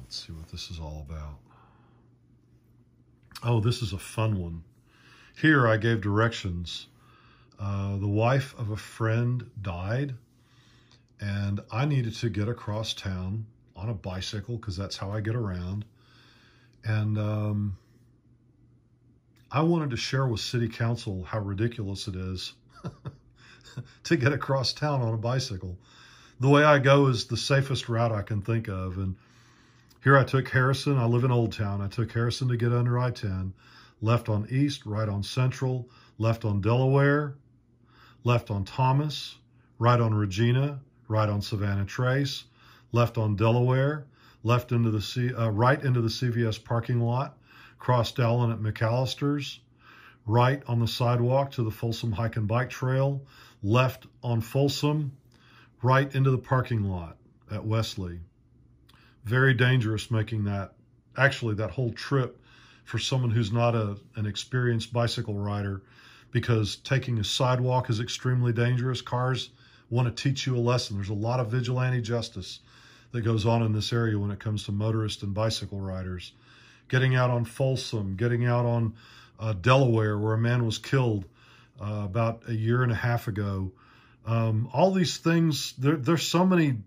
Let's see what this is all about. Oh, this is a fun one. Here I gave directions. The wife of a friend died, and I needed to get across town on a bicycle because that's how I get around. And I wanted to share with City Council how ridiculous it is to get across town on a bicycle. The way I go is the safest route I can think of. And here I took Harrison. I live in Old Town. I took Harrison to get under I-10, left on East, right on Central, left on Delaware, left on Thomas, right on Regina, right on Savannah Tr, left on Delaware, left into the right into the CVS parking lot, crossed Dowlen at McAllister's, right on the sidewalk to the Folsom Hike and Bike Trail, left on Folsom, right into the parking lot at Wesley. Very dangerous making that, actually that whole trip for someone who's not an experienced bicycle rider, because taking a sidewalk is extremely dangerous. Cars want to teach you a lesson. There's a lot of vigilante justice that goes on in this area when it comes to motorists and bicycle riders. Getting out on Folsom, getting out on Delaware, where a man was killed about a year and a half ago. All these things, there's so many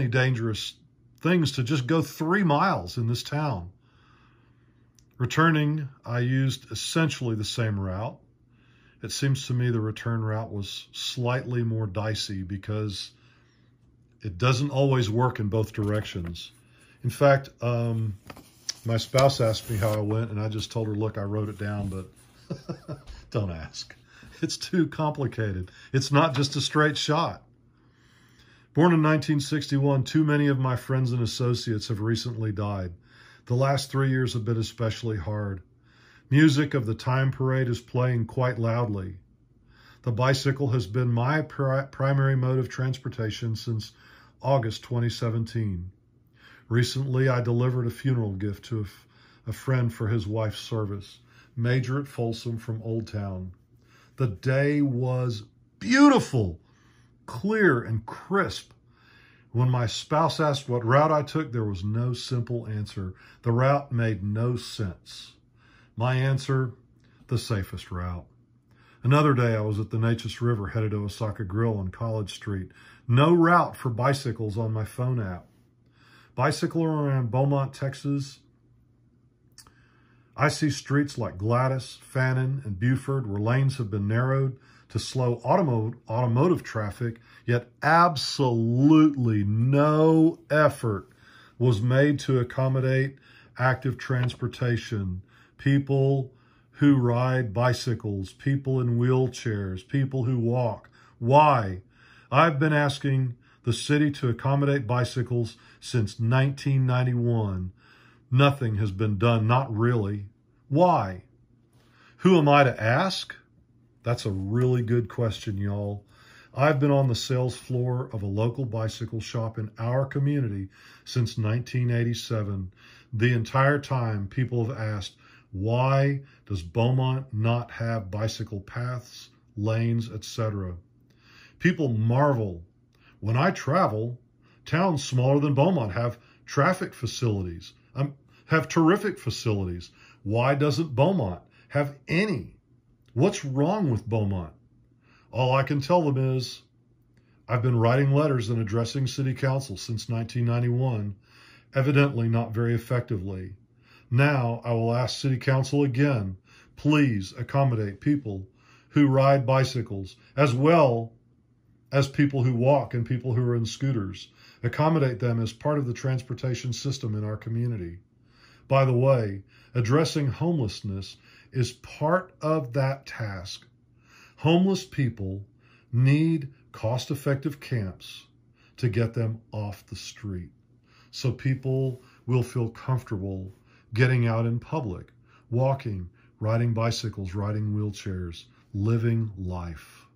dangerous things to just go 3 miles in this town. Returning, I used essentially the same route. It seems to me the return route was slightly more dicey because it doesn't always work in both directions. In fact, my spouse asked me how I went, and I just told her, look, I wrote it down, but don't ask. It's too complicated. It's not just a straight shot. Born in 1961, too many of my friends and associates have recently died. The last 3 years have been especially hard. Music of the time parade is playing quite loudly. The bicycle has been my primary mode of transportation since August 2017. Recently, I delivered a funeral gift to a friend for his wife's service, Major at Folsom from Old Town. The day was beautiful, clear and crisp. When my spouse asked what route I took, there was no simple answer. The route made no sense. My answer, the safest route. Another day, I was at the Neches River, headed to Osaka Grille on College Street. No route for bicycles on my phone app. Bicycle around Beaumont, Texas. I see streets like Gladys, Fannin, and Buford where lanes have been narrowed to slow automotive traffic, yet absolutely no effort was made to accommodate active transportation, people who ride bicycles, people in wheelchairs, people who walk. Why? I've been asking the city to accommodate bicycles since 1991. Nothing has been done, not really. Why? Who am I to ask? That's a really good question, y'all. I've been on the sales floor of a local bicycle shop in our community since 1987. The entire time, people have asked, why does Beaumont not have bicycle paths, lanes, etc.? People marvel. When I travel, towns smaller than Beaumont have traffic facilities, have terrific facilities. Why doesn't Beaumont have any? What's wrong with Beaumont? All I can tell them is I've been writing letters and addressing City Council since 1991, evidently not very effectively. Now I will ask City Council again, please accommodate people who ride bicycles as well as people who walk and people who are in scooters. Accommodate them as part of the transportation system in our community. By the way, addressing homelessness is part of that task. Homeless people need cost-effective camps to get them off the street so people will feel comfortable getting out in public, walking, riding bicycles, riding wheelchairs, living life.